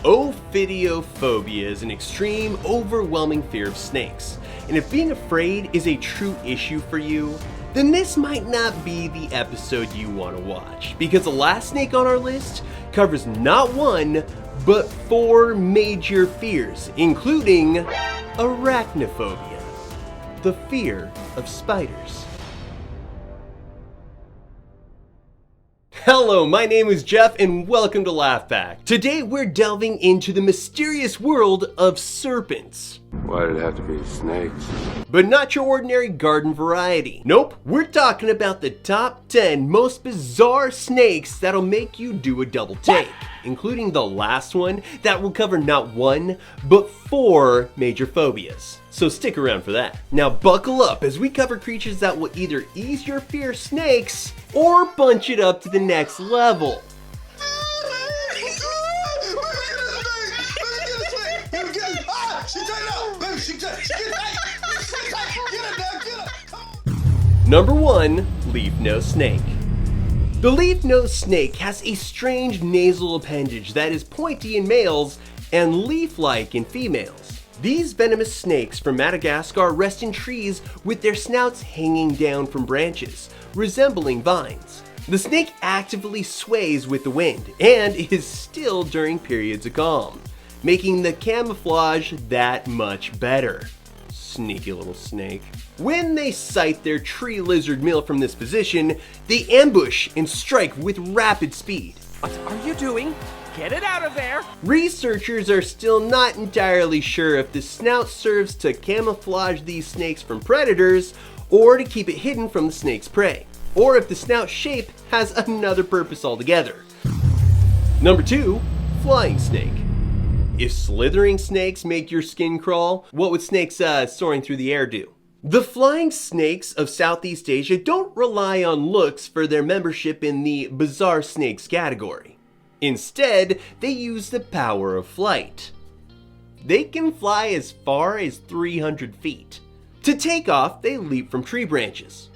Ophidiophobia is an extreme, overwhelming fear of snakes. And if being afraid is a true issue for you, then this might not be the episode you want to watch. Because the last snake on our list covers not one, but 4 major fears, including arachnophobia, the fear of spiders. Hello, my name is Jeff and welcome to Laf Pack. Today we're delving into the mysterious world of serpents. Why did it have to be snakes? But not your ordinary garden variety. Nope, we're talking about the top 10 most bizarre snakes that'll make you do a double take, including the last one that will cover not 1, but 4 major phobias. So stick around for that. Now buckle up as we cover creatures that will either ease your fear of snakes or bunch it up to the next level. Number 1, leaf-nosed snake. The leaf-nosed snake has a strange nasal appendage that is pointy in males and leaf-like in females. These venomous snakes from Madagascar rest in trees with their snouts hanging down from branches, resembling vines. The snake actively sways with the wind and is still during periods of calm, making the camouflage that much better. Sneaky little snake. When they sight their tree lizard meal from this position, they ambush and strike with rapid speed. What are you doing? Get it out of there! Researchers are still not entirely sure if the snout serves to camouflage these snakes from predators or to keep it hidden from the snake's prey, or if the snout shape has another purpose altogether. Number 2, flying snake. If slithering snakes make your skin crawl, what would snakes soaring through the air do? The flying snakes of Southeast Asia don't rely on looks for their membership in the bizarre snakes category. Instead, they use the power of flight. They can fly as far as 300 feet. To take off, they leap from tree branches.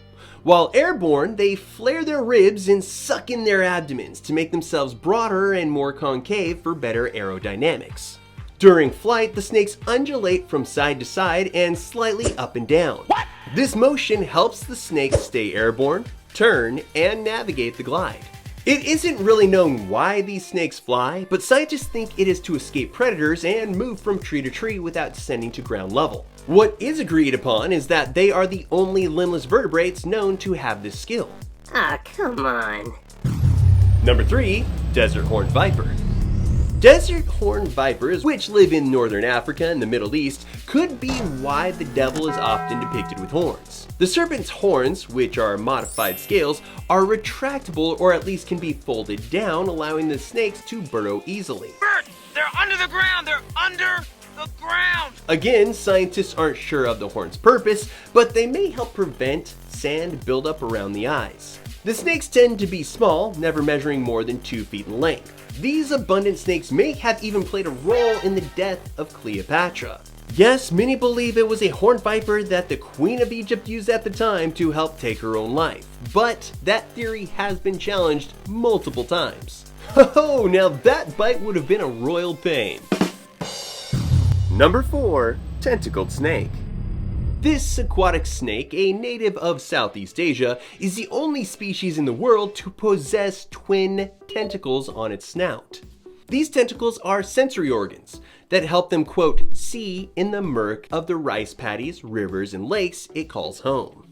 While airborne, they flare their ribs and suck in their abdomens to make themselves broader and more concave for better aerodynamics. During flight, the snakes undulate from side to side and slightly up and down. What? This motion helps the snake stay airborne, turn, and navigate the glide. It isn't really known why these snakes fly, but scientists think it is to escape predators and move from tree to tree without descending to ground level. What is agreed upon is that they are the only limbless vertebrates known to have this skill. Ah, come on. Number 3, desert horned viper. Desert horned vipers, which live in northern Africa and the Middle East, could be why the devil is often depicted with horns. The serpent's horns, which are modified scales, are retractable or at least can be folded down, allowing the snakes to burrow easily. Bert, they're under the ground! They're under the ground! Again, scientists aren't sure of the horn's purpose, but they may help prevent sand buildup around the eyes. The snakes tend to be small, never measuring more than 2 feet in length. These abundant snakes may have even played a role in the death of Cleopatra. Yes, many believe it was a horned viper that the Queen of Egypt used at the time to help take her own life, but that theory has been challenged multiple times. Oh, now that bite would have been a royal pain. Number 4, tentacled snake. This aquatic snake, a native of Southeast Asia, is the only species in the world to possess twin tentacles on its snout. These tentacles are sensory organs that help them, quote, see in the murk of the rice paddies, rivers, and lakes it calls home.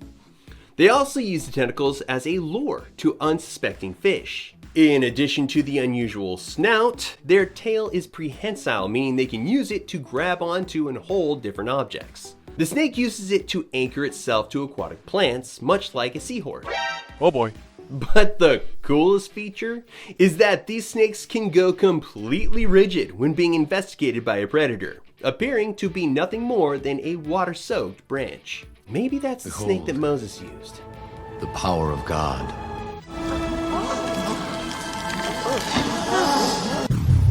They also use the tentacles as a lure to unsuspecting fish. In addition to the unusual snout, their tail is prehensile, meaning they can use it to grab onto and hold different objects. The snake uses it to anchor itself to aquatic plants, much like a seahorse. Oh boy. But the coolest feature is that these snakes can go completely rigid when being investigated by a predator, appearing to be nothing more than a water-soaked branch. Maybe that's the snake that Moses used. The power of God.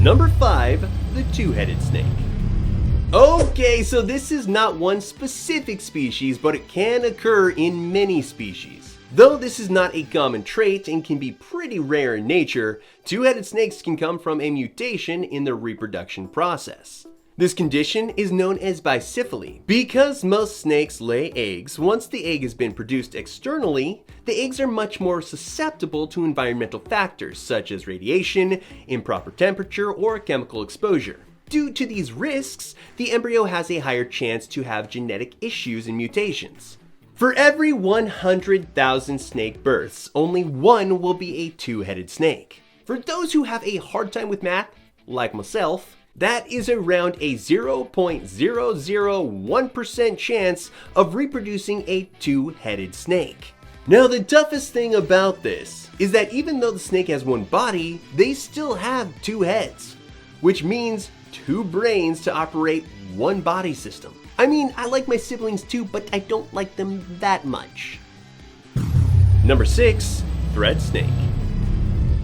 Number 5, the two-headed snake. Okay, so this is not one specific species, but it can occur in many species. Though this is not a common trait and can be pretty rare in nature, two-headed snakes can come from a mutation in the reproduction process. This condition is known as bicephaly. Because most snakes lay eggs, once the egg has been produced externally, the eggs are much more susceptible to environmental factors such as radiation, improper temperature, or chemical exposure. Due to these risks, the embryo has a higher chance to have genetic issues and mutations. For every 100,000 snake births, only one will be a two-headed snake. For those who have a hard time with math, like myself, that is around a 0.001% chance of reproducing a two-headed snake. Now, the toughest thing about this is that even though the snake has one body, they still have two heads, which means two brains to operate one body system. I mean, I like my siblings too, but I don't like them that much. Number 6, thread snake.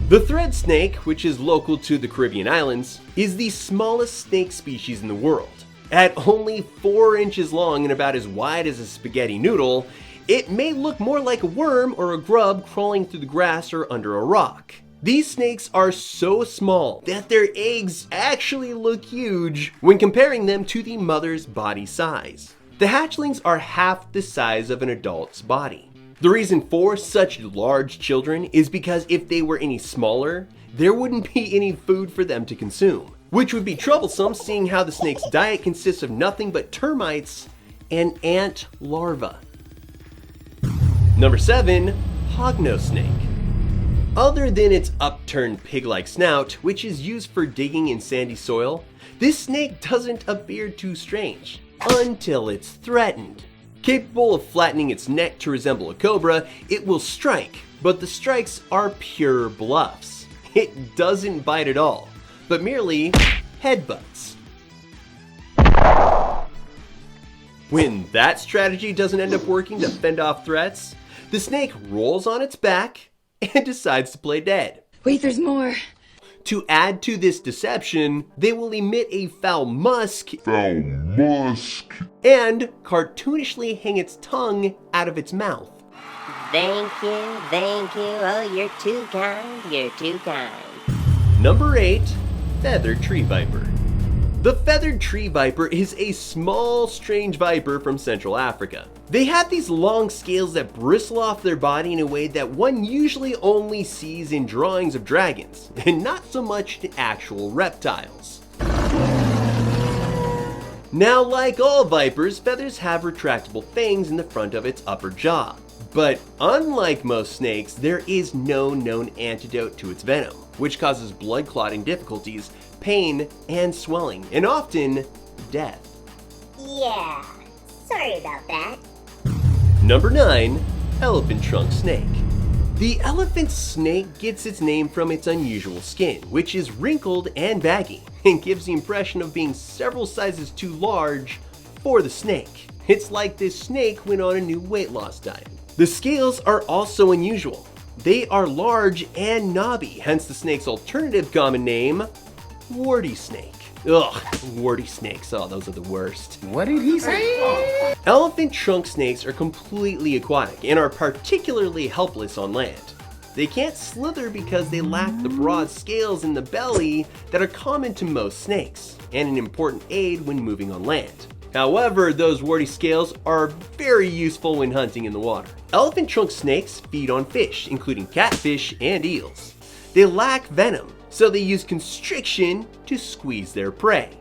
The thread snake, which is local to the Caribbean islands, is the smallest snake species in the world. At only 4 inches long and about as wide as a spaghetti noodle, it may look more like a worm or a grub crawling through the grass or under a rock. These snakes are so small that their eggs actually look huge when comparing them to the mother's body size. The hatchlings are half the size of an adult's body. The reason for such large children is because if they were any smaller, there wouldn't be any food for them to consume, which would be troublesome seeing how the snake's diet consists of nothing but termites and ant larvae. Number 7, hognose snake. Other than its upturned pig-like snout, which is used for digging in sandy soil, this snake doesn't appear too strange until it's threatened. Capable of flattening its neck to resemble a cobra, it will strike, but the strikes are pure bluffs. It doesn't bite at all, but merely headbutts. When that strategy doesn't end up working to fend off threats, the snake rolls on its back and decides to play dead. Wait, there's more. To add to this deception, they will emit a foul musk and cartoonishly hang its tongue out of its mouth. Thank you. Oh, you're too kind. Number 8, feathered tree viper. The feathered tree viper is a small, strange viper from Central Africa. They have these long scales that bristle off their body in a way that one usually only sees in drawings of dragons, and not so much in actual reptiles. Now, like all vipers, feathers have retractable fangs in the front of its upper jaw. But unlike most snakes, there is no known antidote to its venom, which causes blood clotting difficulties, pain, and swelling, and often death. Yeah, sorry about that. Number 9, elephant trunk snake. The elephant snake gets its name from its unusual skin, which is wrinkled and baggy, and gives the impression of being several sizes too large for the snake. It's like this snake went on a new weight loss diet. The scales are also unusual. They are large and knobby, hence the snake's alternative common name, warty snake. Ugh, warty snakes, oh, those are the worst. What did he say? Elephant trunk snakes are completely aquatic and are particularly helpless on land. They can't slither because they lack the broad scales in the belly that are common to most snakes, and an important aid when moving on land. However, those warty scales are very useful when hunting in the water. Elephant trunk snakes feed on fish, including catfish and eels. They lack venom, so they use constriction to squeeze their prey.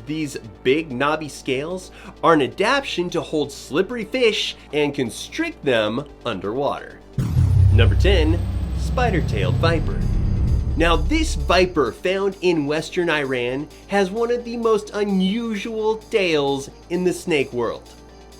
These big knobby scales are an adaptation to hold slippery fish and constrict them underwater. Number 10, spider-tailed viper. Now, this viper found in western Iran has one of the most unusual tails in the snake world,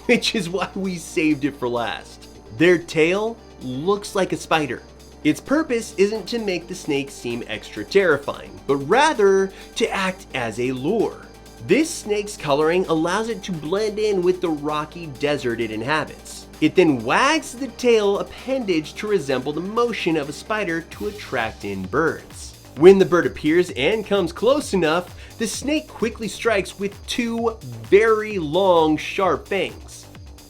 which is why we saved it for last. Their tail looks like a spider. Its purpose isn't to make the snake seem extra terrifying, but rather to act as a lure. This snake's coloring allows it to blend in with the rocky desert it inhabits. It then wags the tail appendage to resemble the motion of a spider to attract in birds. When the bird appears and comes close enough, the snake quickly strikes with 2 very long, sharp fangs.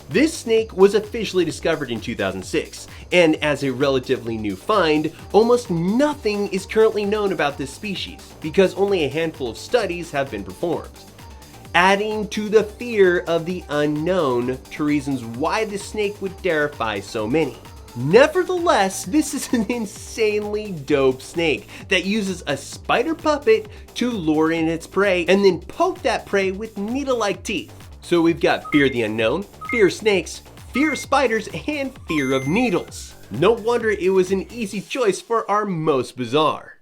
This snake was officially discovered in 2006, and as a relatively new find, almost nothing is currently known about this species because only a handful of studies have been performed, adding to the fear of the unknown to reasons why the snake would terrify so many. Nevertheless, this is an insanely dope snake that uses a spider puppet to lure in its prey and then poke that prey with needle-like teeth. So we've got fear of the unknown, fear of snakes, fear of spiders, and fear of needles. No wonder it was an easy choice for our most bizarre.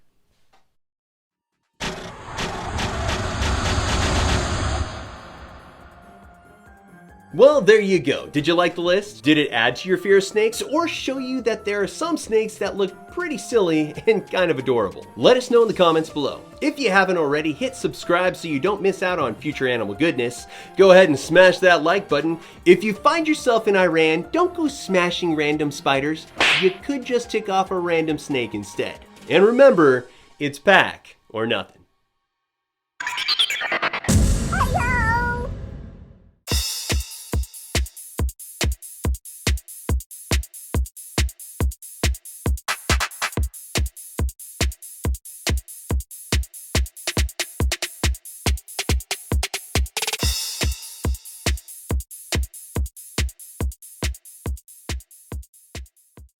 Well, there you go. Did you like the list? Did it add to your fear of snakes or show you that there are some snakes that look pretty silly and kind of adorable? Let us know in the comments below. If you haven't already, hit subscribe so you don't miss out on future animal goodness. Go ahead and smash that like button. If you find yourself in Iran, don't go smashing random spiders. You could just tick off a random snake instead. And remember, it's pack or nothing.